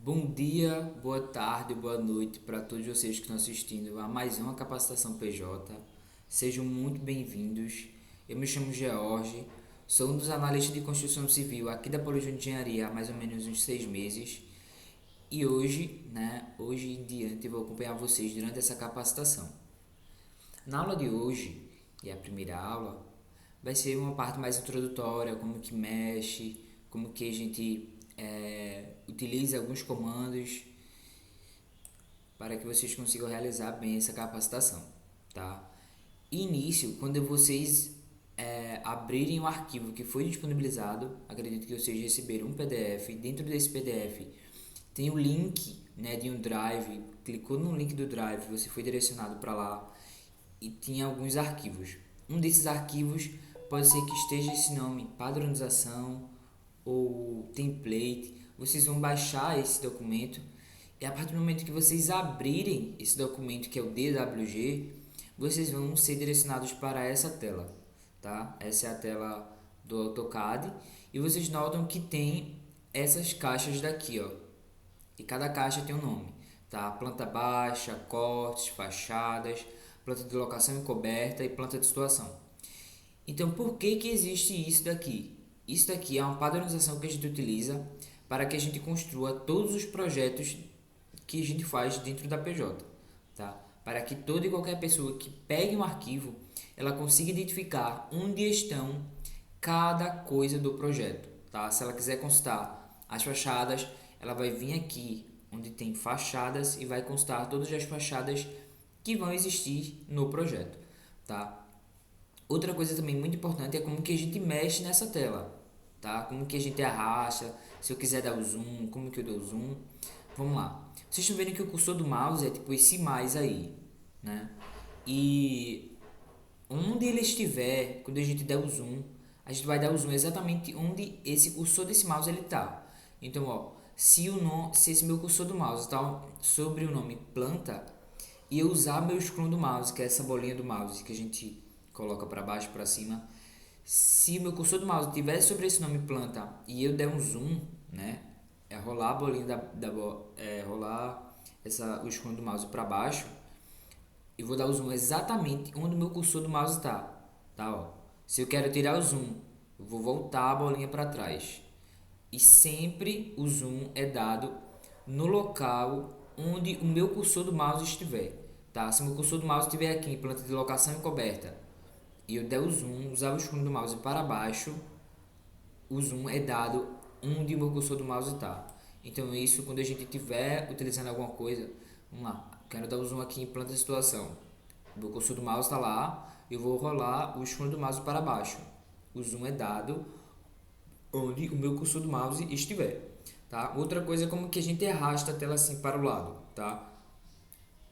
Bom dia, boa tarde, boa noite para todos vocês que estão assistindo a mais uma capacitação PJ. Sejam muito bem-vindos. Eu me chamo George, sou um dos analistas de construção civil aqui da Polo de Engenharia há mais ou menos uns 6 meses. E hoje em diante, eu vou acompanhar vocês durante essa capacitação. Na aula de hoje, que é a primeira aula, vai ser uma parte mais introdutória, como que mexe, como que a gente utiliza alguns comandos para que vocês consigam realizar bem essa capacitação, tá? Início, quando vocês abrirem o arquivo que foi disponibilizado, acredito que vocês receberam um PDF. Dentro desse PDF tem o link, né, de um drive. Clicou no link do drive, você foi direcionado para lá e tinha alguns arquivos. Um desses arquivos pode ser que esteja esse nome, padronização ou template. Vocês vão baixar esse documento e a partir do momento que vocês abrirem esse documento, que é o DWG, vocês vão ser direcionados para essa tela, tá? Essa é a tela do AutoCAD e vocês notam que tem essas caixas daqui, ó. E cada caixa tem um nome, tá? Planta baixa, cortes, fachadas, planta de locação e coberta e planta de situação. Então, por que que existe isso daqui? Isso daqui é uma padronização que a gente utiliza para que a gente construa todos os projetos que a gente faz dentro da PJ, tá? Para que toda e qualquer pessoa que pegue um arquivo, ela consiga identificar onde estão cada coisa do projeto, tá? Se ela quiser constar as fachadas, ela vai vir aqui onde tem fachadas e vai constar todas as fachadas que vão existir no projeto, tá? Outra coisa também muito importante é como que a gente mexe nessa tela, tá? Como que a gente arrasta, se eu quiser dar o zoom, como que eu dou o zoom. Vamos lá. Vocês estão vendo que o cursor do mouse é tipo esse mais aí, né? E onde ele estiver, quando a gente der o zoom, a gente vai dar o zoom exatamente onde esse cursor desse mouse ele tá. Então, ó, se esse meu cursor do mouse está sobre o nome planta e eu usar meu scroll do mouse, que é essa bolinha do mouse que a gente coloca para baixo, para cima, se o meu cursor do mouse estiver sobre esse nome planta e eu der um zoom, né, é rolar a bolinha rolar o scroll do mouse para baixo e vou dar o zoom exatamente onde o meu cursor do mouse está, tá, ó. Se eu quero tirar o zoom, eu vou voltar a bolinha para trás. E sempre o zoom é dado no local onde o meu cursor do mouse estiver, tá? Se o meu cursor do mouse estiver aqui em planta de locação e coberta e eu der o zoom, usar o scroll do mouse para baixo, o zoom é dado onde o meu cursor do mouse está. Então isso quando a gente estiver utilizando alguma coisa, vamos lá, quero dar o zoom aqui em planta de situação. O meu cursor do mouse está lá, eu vou rolar o scroll do mouse para baixo. O zoom é dado onde o meu cursor do mouse estiver, tá? Outra coisa é como que a gente arrasta a tela assim para o lado, tá?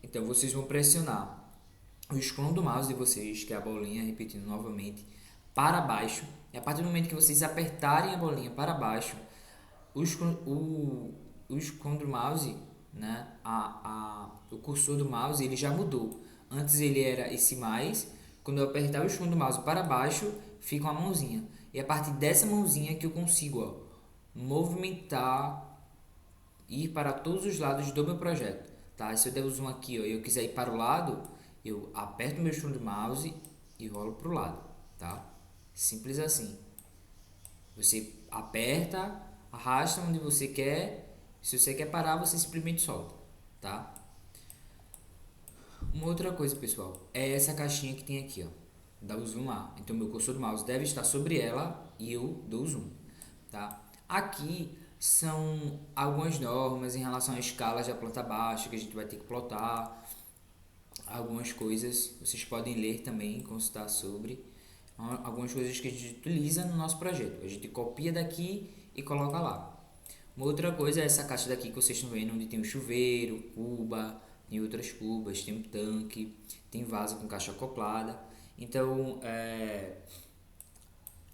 Então vocês vão pressionar o scroll do mouse de vocês, que é a bolinha, repetindo novamente, para baixo. E a partir do momento que vocês apertarem a bolinha para baixo, o scroll do mouse, né, o cursor do mouse, ele já mudou. Antes ele era esse mais, quando eu apertar o scroll do mouse para baixo, fica uma mãozinha. E a partir dessa mãozinha que eu consigo, ó, movimentar, ir para todos os lados do meu projeto, tá? Se eu der o zoom aqui, ó, e eu quiser ir para o lado, eu aperto o meu scroll do mouse e rolo para o lado, tá? Simples assim. Você aperta, arrasta onde você quer. Se você quer parar, você simplesmente solta, tá? Uma outra coisa, pessoal, é essa caixinha que tem aqui, ó. Dá o zoom lá. Então, meu cursor do mouse deve estar sobre ela e eu dou o zoom, tá? Aqui são algumas normas em relação a escalas da planta baixa que a gente vai ter que plotar. Algumas coisas vocês podem ler também, consultar sobre algumas coisas que a gente utiliza no nosso projeto. A gente copia daqui e coloca lá. Uma outra coisa é essa caixa daqui que vocês estão vendo, onde tem o chuveiro, cuba, tem outras cubas, tem um tanque, tem vaso com caixa acoplada. Então,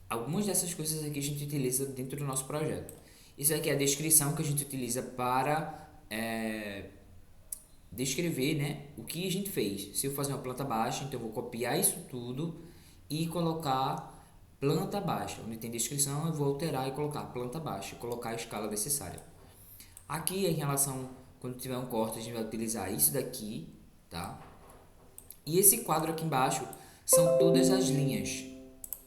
algumas dessas coisas aqui a gente utiliza dentro do nosso projeto. Isso aqui é a descrição que a gente utiliza para descrever, né, o que a gente fez. Se eu fazer uma planta baixa, então eu vou copiar isso tudo e colocar planta baixa. Onde tem descrição, eu vou alterar e colocar planta baixa, colocar a escala necessária. Aqui em relação, quando tiver um corte, a gente vai utilizar isso daqui, tá? E esse quadro aqui embaixo são todas as linhas.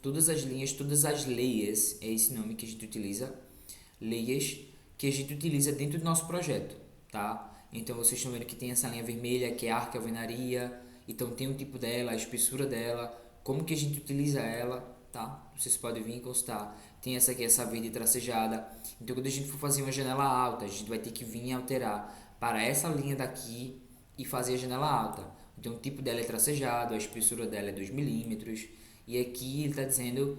Todas as linhas, todas as layers, é esse nome que a gente utiliza. Layers que a gente utiliza dentro do nosso projeto, tá? Então vocês estão vendo que tem essa linha vermelha, que é a arco alvenaria. Então tem o tipo dela, a espessura dela, como que a gente utiliza ela, tá? Vocês podem vir e consultar. Tem essa aqui, essa verde tracejada. Então quando a gente for fazer uma janela alta, a gente vai ter que vir e alterar para essa linha daqui e fazer a janela alta. Então o tipo dela é tracejado, a espessura dela é 2 milímetros. E aqui ele está dizendo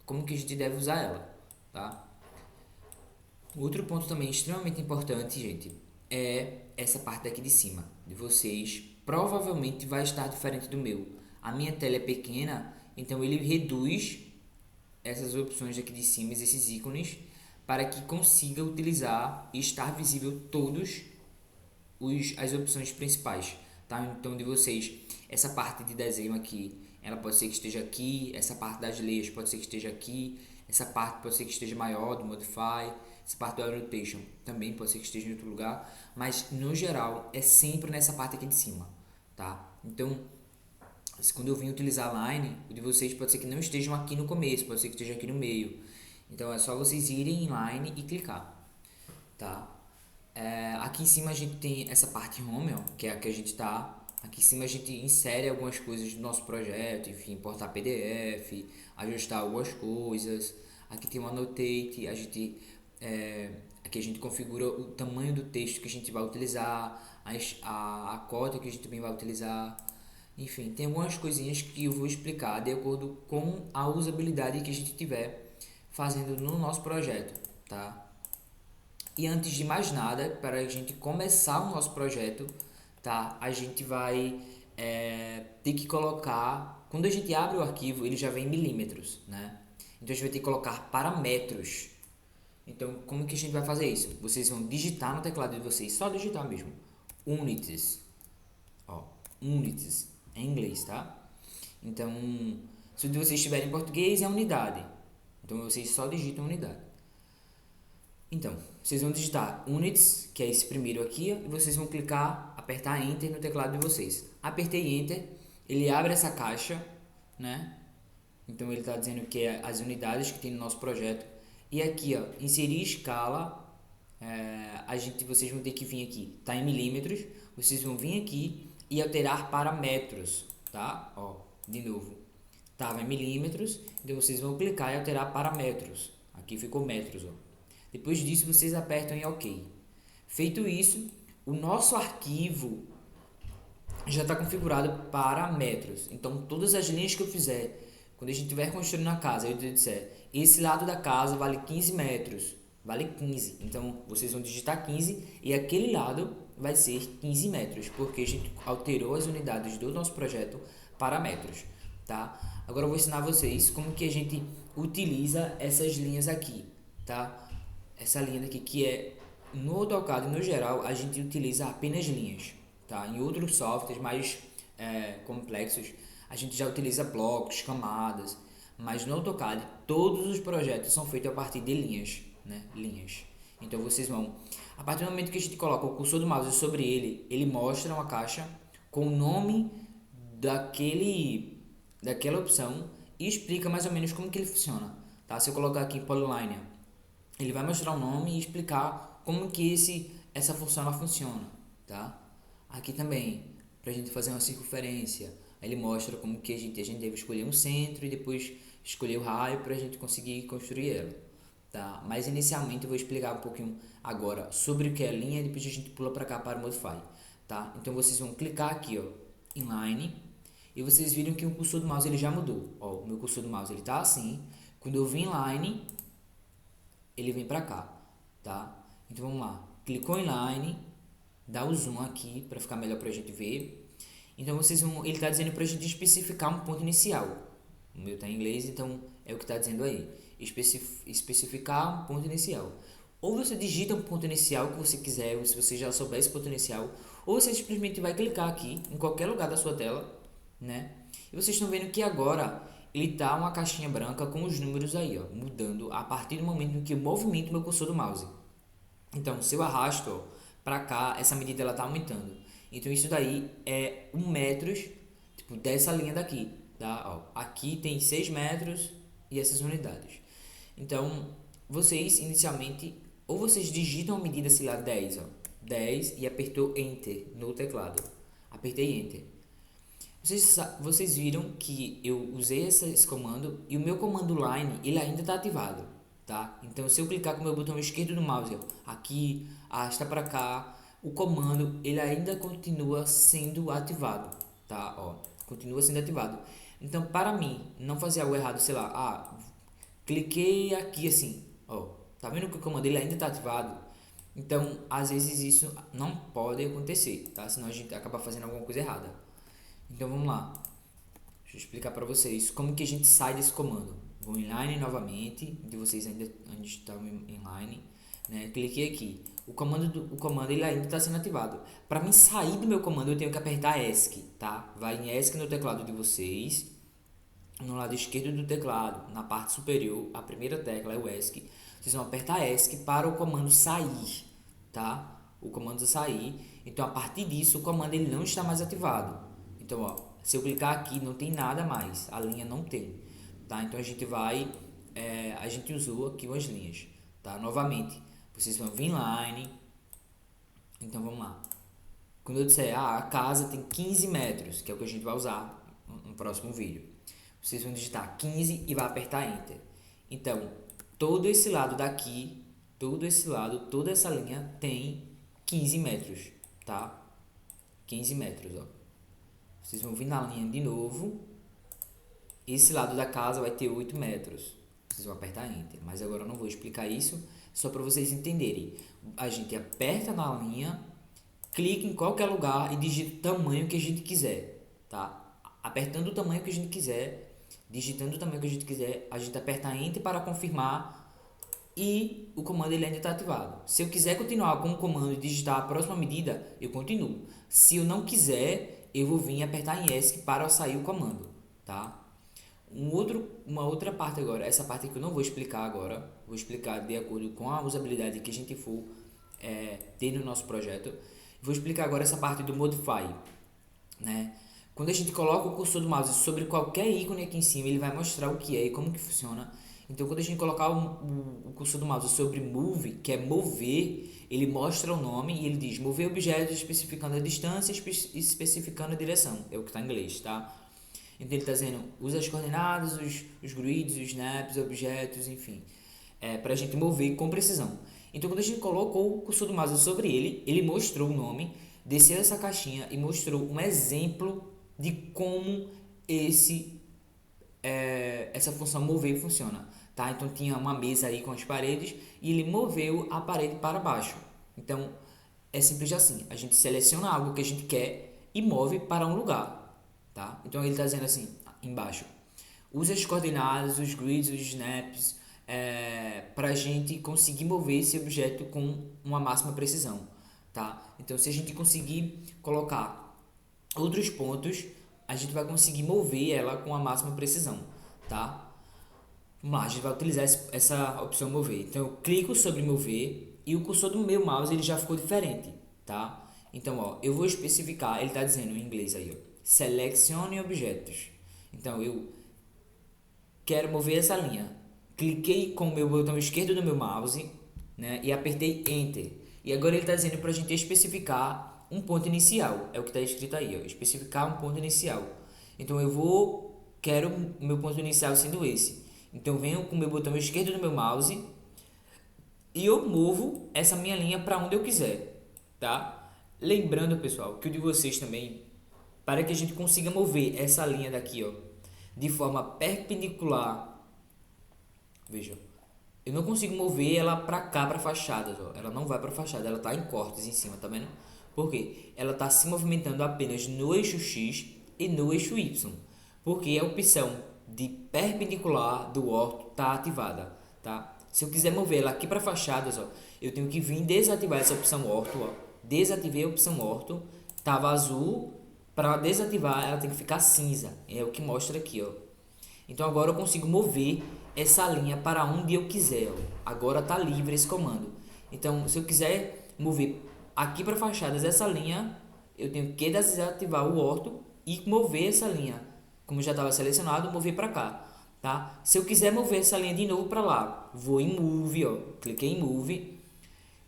como que a gente deve usar ela, tá? Outro ponto também extremamente importante, gente, é essa parte daqui de cima de vocês. Provavelmente vai estar diferente do meu. A minha tela é pequena, então ele reduz essas opções aqui de cima, esses ícones, para que consiga utilizar e estar visível todos as opções principais, tá? Então de vocês, essa parte de desenho aqui, ela pode ser que esteja aqui, essa parte das leias pode ser que esteja aqui, essa parte pode ser que esteja maior do Modify, essa parte do Annotation também pode ser que esteja em outro lugar, mas no geral é sempre nessa parte aqui de cima, tá? Então, quando eu vim utilizar a line, o de vocês pode ser que não estejam aqui no começo, pode ser que esteja aqui no meio. Então é só vocês irem em line e clicar, tá? Aqui em cima a gente tem essa parte home, ó, que é a que a gente tá. Aqui em cima a gente insere algumas coisas do nosso projeto, enfim, importar PDF, ajustar algumas coisas. Aqui tem o Annotate, aqui a gente configura o tamanho do texto que a gente vai utilizar, a cota que a gente também vai utilizar. Enfim, tem algumas coisinhas que eu vou explicar de acordo com a usabilidade que a gente tiver fazendo no nosso projeto, tá? E antes de mais nada, para a gente começar o nosso projeto, tá? A gente vai ter que colocar, quando a gente abre o arquivo, ele já vem em milímetros, né? Então a gente vai ter que colocar para metros. Então, como que a gente vai fazer isso? Vocês vão digitar no teclado de vocês, só digitar mesmo, units, ó, units, em inglês, tá? Então, se vocês estiverem em português, é unidade. Então, vocês só digitam unidade. Então, vocês vão digitar units, que é esse primeiro aqui, e vocês vão clicar, apertar Enter no teclado de vocês. Apertei Enter, ele abre essa caixa, né? Então, ele está dizendo que é as unidades que tem no nosso projeto. E aqui, ó, inserir escala, vocês vão ter que vir aqui, tá em milímetros, vocês vão vir aqui e alterar para metros, tá? Ó, de novo, estava em milímetros, então vocês vão clicar e alterar para metros. Aqui ficou metros, ó. Depois disso, vocês apertam em OK. Feito isso, o nosso arquivo já está configurado para metros. Então, todas as linhas que eu fizer, quando a gente estiver construindo a casa, eu disser, esse lado da casa vale 15 metros, vale 15. Então, vocês vão digitar 15 e aquele lado vai ser 15 metros, porque a gente alterou as unidades do nosso projeto para metros, tá? Agora eu vou ensinar vocês como que a gente utiliza essas linhas aqui, tá? Essa linha daqui que é no AutoCAD, no geral, a gente utiliza apenas linhas, tá? Em outros softwares mais complexos, a gente já utiliza blocos, camadas, mas no AutoCAD todos os projetos são feitos a partir de linhas, né? Linhas. Então vocês vão, a partir do momento que a gente coloca o cursor do mouse sobre ele, ele mostra uma caixa com o nome daquela opção e explica mais ou menos como que ele funciona, tá? Se eu colocar aqui Polyline, ele vai mostrar o nome e explicar como que essa função ela funciona, tá? Aqui também, para a gente fazer uma circunferência, ele mostra como que a gente deve escolher um centro e depois escolher o raio para a gente conseguir construir ela, tá? Mas inicialmente eu vou explicar um pouquinho agora sobre o que é a linha e depois a gente pula para cá para o Modify, tá? Então vocês vão clicar aqui, ó, em Line, e vocês viram que o cursor do mouse ele já mudou. Ó, o meu cursor do mouse ele tá assim. Quando eu vim em Line, ele vem para cá, tá? Então vamos lá, clicou em Line, dá o zoom aqui para ficar melhor para a gente ver. Então vocês vão, ele está dizendo para a gente especificar um ponto inicial. O meu está em inglês, então é o que está dizendo aí. Especificar um ponto inicial. Ou você digita um ponto inicial que você quiser, ou se você já souber esse ponto inicial, ou você simplesmente vai clicar aqui em qualquer lugar da sua tela, né? E vocês estão vendo que agora ele tá uma caixinha branca com os números aí, ó, mudando a partir do momento em que eu movimento meu cursor do mouse. Então, se eu arrasto, ó, pra cá, essa medida ela tá aumentando. Então, isso daí é 1 metros, tipo, dessa linha daqui, tá? Ó, aqui tem 6 metros e essas unidades. Então, vocês inicialmente, ou vocês digitam a medida, sei lá, 10, ó, 10 e apertou Enter no teclado. Apertei Enter. Vocês viram que eu usei esse comando e o meu comando line ele ainda está ativado, tá? Então se eu clicar com o meu botão esquerdo do mouse, ó, aqui, arrasta para cá, o comando ele ainda continua sendo ativado, tá? Ó, continua sendo ativado. Então para mim não fazer algo errado, sei lá, cliquei aqui assim, ó, tá vendo que o comando ele ainda está ativado? Então às vezes isso não pode acontecer, tá? Senão a gente acaba fazendo alguma coisa errada. Então vamos lá, deixa eu explicar para vocês como que a gente sai desse comando. Vou em line novamente, onde vocês ainda estão em line, né? Cliquei aqui. O comando ele ainda está sendo ativado. Para mim sair do meu comando eu tenho que apertar ESC, tá? Vai em ESC no teclado de vocês, no lado esquerdo do teclado, na parte superior, a primeira tecla é o ESC. Vocês vão apertar ESC para o comando sair, tá? O comando sair. Então a partir disso o comando ele não está mais ativado. Então, ó, se eu clicar aqui, não tem nada mais. A linha não tem, tá? Então, a gente usou aqui umas linhas, tá? Novamente, vocês vão vir line. Então, vamos lá. Quando eu disser, a casa tem 15 metros, que é o que a gente vai usar no próximo vídeo. Vocês vão digitar 15 e vai apertar Enter. Então, todo esse lado daqui, toda essa linha tem 15 metros, tá? 15 metros, ó. Vocês vão vir na linha de novo. Esse lado da casa vai ter 8 metros. Vocês vão apertar Enter. Mas agora eu não vou explicar isso, só para vocês entenderem. A gente aperta na linha, clica em qualquer lugar e digita o tamanho que a gente quiser, tá? Apertando o tamanho que a gente quiser, digitando o tamanho que a gente quiser, a gente aperta Enter para confirmar e o comando ele ainda está ativado. Se eu quiser continuar com o comando e digitar a próxima medida, eu continuo. Se eu não quiser, eu vou vir apertar em ESC para sair o comando, tá? Uma outra parte agora, essa parte que eu não vou explicar agora, vou explicar de acordo com a usabilidade que a gente for ter no nosso projeto. Vou explicar agora essa parte do Modify, né? Quando a gente coloca o cursor do mouse sobre qualquer ícone aqui em cima, ele vai mostrar o que é e como que funciona. Então, quando a gente colocar o cursor do mouse sobre Move, que é mover, ele mostra o nome e ele diz mover objetos especificando a distância e especificando a direção. É o que está em inglês, tá? Então, ele está dizendo, usa as coordenadas, os grids, os snaps, objetos, enfim. Para a gente mover com precisão. Então, quando a gente colocou o cursor do mouse sobre ele, ele mostrou o nome, desceu essa caixinha e mostrou um exemplo de como essa função mover funciona, tá? Então tinha uma mesa aí com as paredes e ele moveu a parede para baixo. Então é simples assim, a gente seleciona algo que a gente quer e move para um lugar, tá? Então ele está dizendo assim, embaixo, usa as coordenadas, os grids, os snaps, para a gente conseguir mover esse objeto com uma máxima precisão, tá? Então se a gente conseguir colocar outros pontos, a gente vai conseguir mover ela com a máxima precisão, tá? Vamos lá, a gente vai utilizar essa opção mover. Então eu clico sobre mover e o cursor do meu mouse ele já ficou diferente, tá? Então, ó, eu vou especificar, ele está dizendo em inglês aí, ó, selecione objetos. Então eu quero mover essa linha. Cliquei com o meu botão esquerdo do meu mouse, né, e apertei Enter. E agora ele está dizendo para a gente especificar um ponto inicial, é o que está escrito aí, ó, especificar um ponto inicial. Então quero o meu ponto inicial sendo esse. Então eu venho com o meu botão esquerdo do meu mouse e eu movo essa minha linha para onde eu quiser, tá? Lembrando, pessoal, que o de vocês também, para que a gente consiga mover essa linha daqui, ó, de forma perpendicular, veja, eu não consigo mover ela para cá, para fachadas, ó. Ela não vai para fachada, ela tá em cortes em cima, tá vendo? Por quê? Ela está se movimentando apenas no eixo X e no eixo Y. Porque a opção de perpendicular do orto está ativada, tá? Se eu quiser mover ela aqui para fachadas, ó, eu tenho que vir desativar essa opção orto, ó. Desativei a opção orto, tava azul, para desativar ela tem que ficar cinza. É o que mostra aqui, ó. Então agora eu consigo mover essa linha para onde eu quiser, ó. Agora tá livre esse comando. Então, se eu quiser mover aqui para fachadas essa linha, eu tenho que desativar o orto e mover essa linha. Como já estava selecionado, mover para cá, tá? Se eu quiser mover essa linha de novo para lá, vou em Move, ó, cliquei em Move,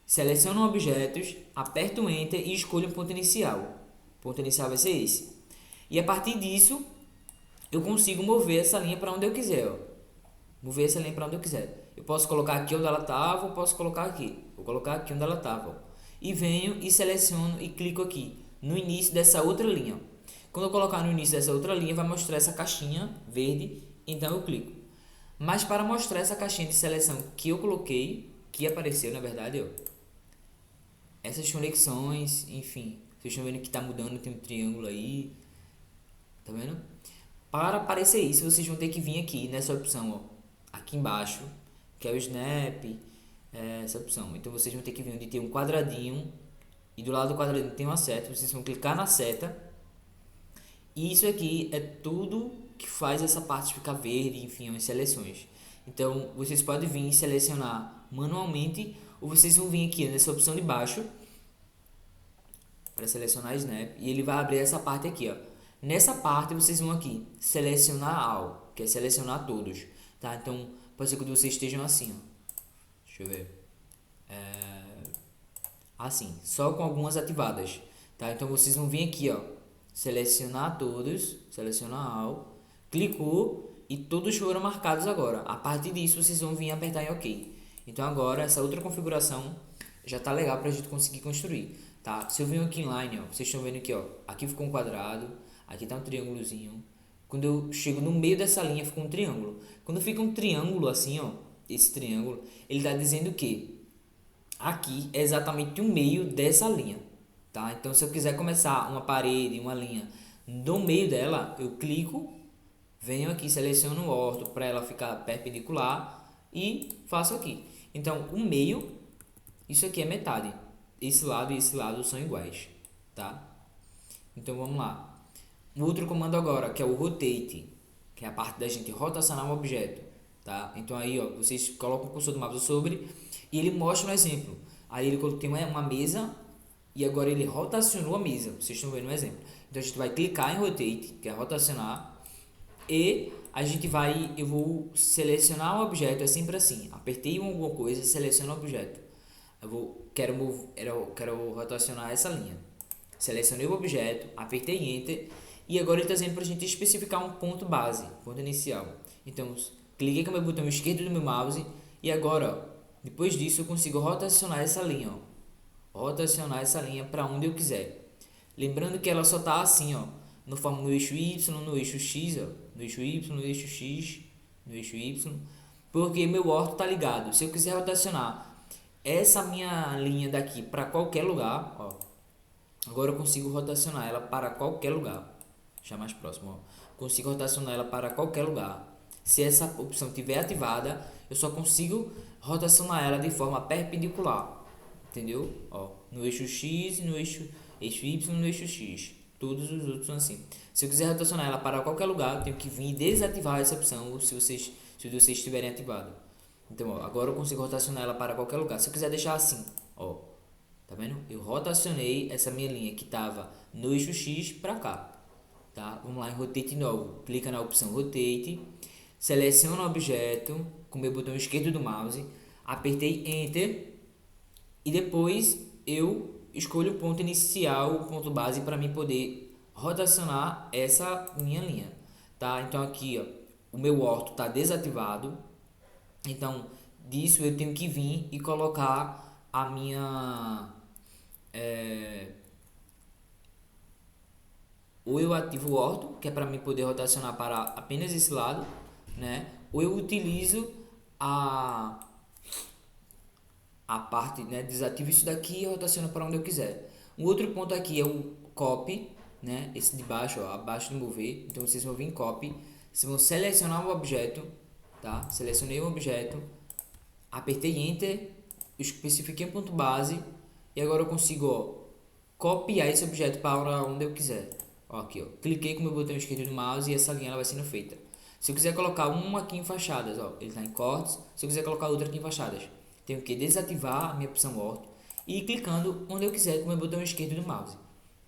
seleciono objetos, aperto Enter e escolho um ponto inicial. O ponto inicial vai ser esse. E a partir disso, eu consigo mover essa linha para onde eu quiser, ó. Mover essa linha para onde eu quiser. Eu posso colocar aqui onde ela estava, ou posso colocar aqui. Vou colocar aqui onde ela estava. E venho e seleciono e clico aqui no início dessa outra linha. Quando eu colocar no início dessa outra linha, vai mostrar essa caixinha verde. Então eu clico. Mas para mostrar essa caixinha de seleção que eu coloquei, que apareceu na verdade, ó, essas conexões, enfim, vocês estão vendo que está mudando, tem um triângulo aí, tá vendo? Para aparecer isso, vocês vão ter que vir aqui nessa opção, ó, aqui embaixo, que é o Snap, essa opção. Então vocês vão ter que vir onde tem um quadradinho e do lado do quadradinho tem uma seta. Vocês vão clicar na seta e isso aqui é tudo que faz essa parte ficar verde, enfim, as seleções. Então vocês podem vir e selecionar manualmente ou vocês vão vir aqui nessa opção de baixo para selecionar Snap e ele vai abrir essa parte aqui, ó. Nessa parte vocês vão aqui selecionar All, que é selecionar todos, tá? Então pode ser que vocês estejam assim, ó. Deixa eu ver. Assim, só com algumas ativadas, tá? Então vocês vão vir aqui, ó, selecionar todos, selecionar All, clicou e todos foram marcados agora. A partir disso vocês vão vir apertar em OK. Então agora essa outra configuração já tá legal pra gente conseguir construir, tá? Se eu venho aqui em Line, ó, vocês estão vendo aqui, ó, aqui ficou um quadrado, aqui tá um triângulozinho. Quando eu chego no meio dessa linha fica um triângulo. Quando fica um triângulo assim, ó, esse triângulo, ele tá dizendo que aqui é exatamente o meio dessa linha, tá? Então se eu quiser começar uma parede, uma linha no meio dela, eu clico, venho aqui, seleciono o orto para ela ficar perpendicular e faço aqui. Então o meio, isso aqui é metade, esse lado e esse lado são iguais, tá? Então vamos lá. O outro comando agora, que é o Rotate, que é a parte da gente rotacionar um objeto, tá? Então aí, ó, vocês colocam o cursor do mouse sobre e ele mostra um exemplo. Aí ele tem uma mesa e agora ele rotacionou a mesa. Vocês estão vendo um exemplo. Então a gente vai clicar em Rotate, que é rotacionar, e a gente vai, eu vou selecionar o objeto, é sempre assim. Apertei alguma coisa, seleciono o objeto. Quero rotacionar essa linha. Selecionei o objeto, apertei Enter e agora ele está dizendo para a gente especificar um ponto base, ponto inicial. Então cliquei com o meu botão esquerdo do meu mouse e agora, ó, depois disso eu consigo rotacionar essa linha, ó. Rotacionar essa linha para onde eu quiser. Lembrando que ela só tá assim, ó, no eixo Y, no eixo X, ó, no eixo Y, no eixo X, no eixo Y, porque meu orto tá ligado. Se eu quiser rotacionar essa minha linha daqui para qualquer lugar, ó, agora eu consigo rotacionar ela para qualquer lugar. Já mais próximo, ó. Consigo rotacionar ela para qualquer lugar. Se essa opção estiver ativada, eu só consigo rotacionar ela de forma perpendicular, entendeu? Ó, no eixo X, no eixo Y, no eixo X. Todos os outros são assim. Se eu quiser rotacionar ela para qualquer lugar, eu tenho que vir desativar essa opção se vocês estiverem ativado. Então, ó, agora eu consigo rotacionar ela para qualquer lugar. Se eu quiser deixar assim, ó, tá vendo? Eu rotacionei essa minha linha que estava no eixo X para cá. Tá? Vamos lá em Rotate de novo. Clica na opção Rotate. Seleciono o objeto com o meu botão esquerdo do mouse. Apertei Enter. E depois eu escolho o ponto inicial, o ponto base para mim poder rotacionar essa minha linha. Tá? Então aqui, ó, o meu orto está desativado. Então disso eu tenho que vir e colocar a minha... ou eu ativo o orto, que é para mim poder rotacionar para apenas esse lado, né? Ou eu utilizo a parte, né? Desativo isso daqui e rotaciono para onde eu quiser. Um outro ponto aqui é o Copy, né? Esse de baixo, ó, abaixo do mover. Então vocês vão vir em Copy, vocês vão selecionar o objeto, tá? Selecionei o objeto, apertei Enter, especifiquei um ponto base e agora eu consigo, ó, copiar esse objeto para onde eu quiser. Ó, aqui, ó, cliquei com o meu botão esquerdo do mouse e essa linha ela vai sendo feita. Se eu quiser colocar um aqui em fachadas, ó, ele está em cortes. Se eu quiser colocar outro aqui em fachadas, tenho que desativar a minha opção orto e ir clicando onde eu quiser com o meu botão esquerdo do mouse,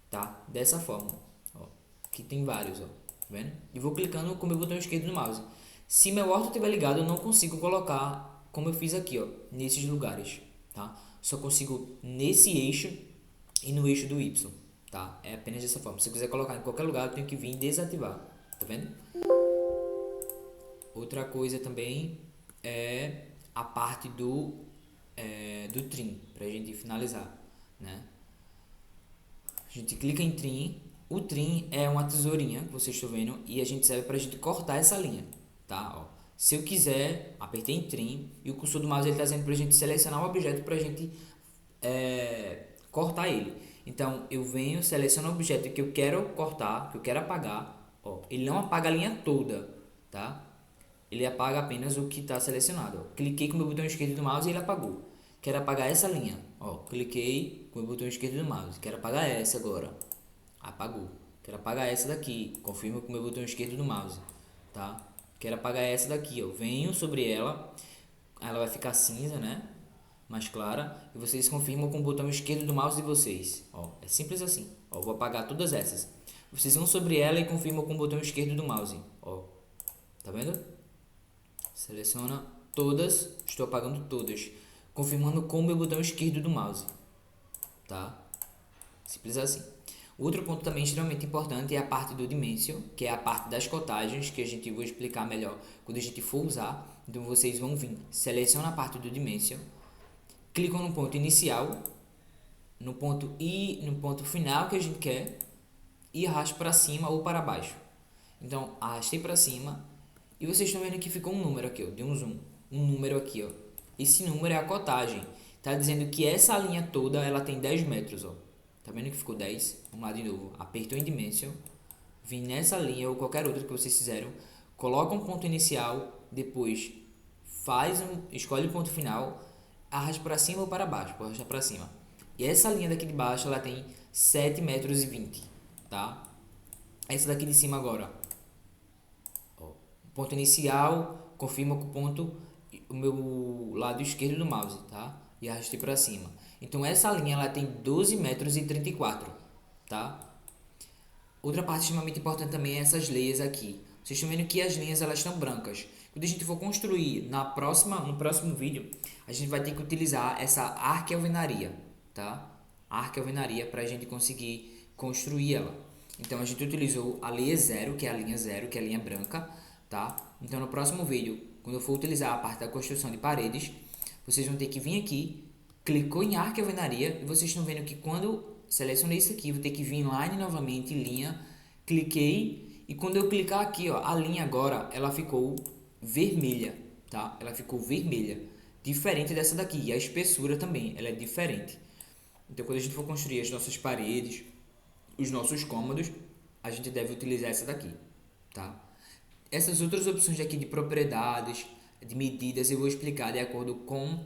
tá? Dessa forma, ó. Aqui tem vários, ó, tá vendo? E vou clicando com o meu botão esquerdo do mouse. Se meu orto estiver ligado, eu não consigo colocar como eu fiz aqui, ó, nesses lugares, tá? Só consigo nesse eixo e no eixo do Y, tá? É apenas dessa forma. Se eu quiser colocar em qualquer lugar, eu tenho que vir desativar, tá vendo? Outra coisa também é a parte do trim, pra gente finalizar, né? A gente clica em trim. O trim é uma tesourinha que vocês estão vendo e a gente serve pra gente cortar essa linha, tá? Ó, se eu quiser, apertei em trim e o cursor do mouse ele tá dizendo pra gente selecionar o objeto pra gente cortar ele. Então eu venho, seleciono o objeto que eu quero cortar, que eu quero apagar. Ó, ele não apaga a linha toda, tá? Ele apaga apenas o que está selecionado. Ó. Cliquei com o meu botão esquerdo do mouse e ele apagou. Quero apagar essa linha. Ó, cliquei com o botão esquerdo do mouse. Quero apagar essa agora. Apagou. Quero apagar essa daqui. Confirmo com o meu botão esquerdo do mouse. Tá? Quero apagar essa daqui. Ó. Venho sobre ela. Ela vai ficar cinza, né? Mais clara. E vocês confirmam com o botão esquerdo do mouse de vocês. Ó, é simples assim. Ó, vou apagar todas essas. Vocês vão sobre ela e confirmam com o botão esquerdo do mouse. Ó, tá vendo? Seleciona todas, estou apagando todas, confirmando com o meu botão esquerdo do mouse, tá? Simples assim. Outro ponto também extremamente importante é a parte do Dimension, que é a parte das cotagens, que a gente vai explicar melhor quando a gente for usar. Então vocês vão vir, seleciona a parte do Dimension, clicam no ponto inicial, no ponto final que a gente quer e arraste para cima ou para baixo. Então arrastei para cima. E vocês estão vendo que ficou um número aqui, ó, deu um zoom, um número aqui, ó. Esse número é a cotagem. Tá dizendo que essa linha toda, ela tem 10 metros, ó. Tá vendo que ficou 10? Vamos lá de novo. Apertou em Dimension, vim nessa linha ou qualquer outra que vocês fizeram, coloca um ponto inicial, depois escolhe o ponto final, arrasta para cima ou para baixo, vou arrastar para cima. E essa linha daqui de baixo, ela tem 7 metros e 20, tá? Essa daqui de cima agora, ponto inicial, confirma com o meu lado esquerdo do mouse, tá? E arrastei para cima. Então essa linha ela tem 12 metros e 34, tá? Outra parte extremamente importante também é essas leias aqui. Vocês estão vendo que as linhas elas estão brancas. Quando a gente for construir no próximo vídeo, a gente vai ter que utilizar essa arque-alvenaria, tá? Arque-alvenaria para a gente conseguir construir ela. Então a gente utilizou a leia 0, que é a linha 0, que é a linha branca, tá? Então no próximo vídeo, quando eu for utilizar a parte da construção de paredes, vocês vão ter que vir aqui, clicou em arque-alvenaria e vocês estão vendo que quando selecionei isso aqui, vou ter que vir em line novamente, linha, cliquei e quando eu clicar aqui, ó, a linha agora, ela ficou vermelha, tá? Ela ficou vermelha, diferente dessa daqui, e a espessura também, ela é diferente. Então quando a gente for construir as nossas paredes, os nossos cômodos, a gente deve utilizar essa daqui, tá? Essas outras opções aqui de propriedades, de medidas, eu vou explicar de acordo com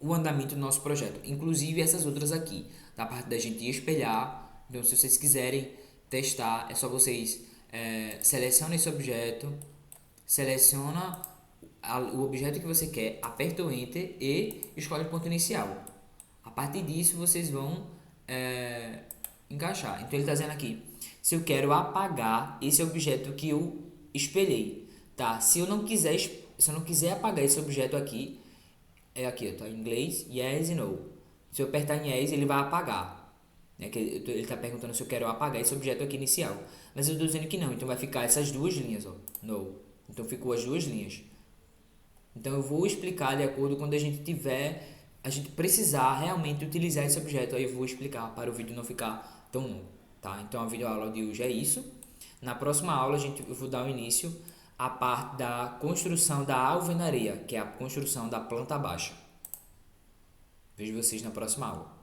o andamento do nosso projeto. Inclusive essas outras aqui, da parte da gente espelhar. Então se vocês quiserem testar, é só vocês selecionam esse objeto, seleciona o objeto que você quer, aperta o Enter e escolhe o ponto inicial. A partir disso vocês vão encaixar. Então ele está dizendo aqui, se eu quero apagar esse objeto que eu espelhei, tá? Se eu não quiser apagar esse objeto aqui, é aqui, tá? Em inglês, yes e no. Se eu apertar em yes, ele vai apagar, né? Que ele está perguntando se eu quero apagar esse objeto aqui inicial, mas eu estou dizendo que não, então vai ficar essas duas linhas, ó, no. Então ficou as duas linhas. Então eu vou explicar de acordo quando a gente precisar realmente utilizar esse objeto, aí eu vou explicar para o vídeo não ficar tão longo, tá? Então a videoaula de hoje é isso. Na próxima aula eu vou dar o início à parte da construção da alvenaria, que é a construção da planta baixa. Vejo vocês na próxima aula.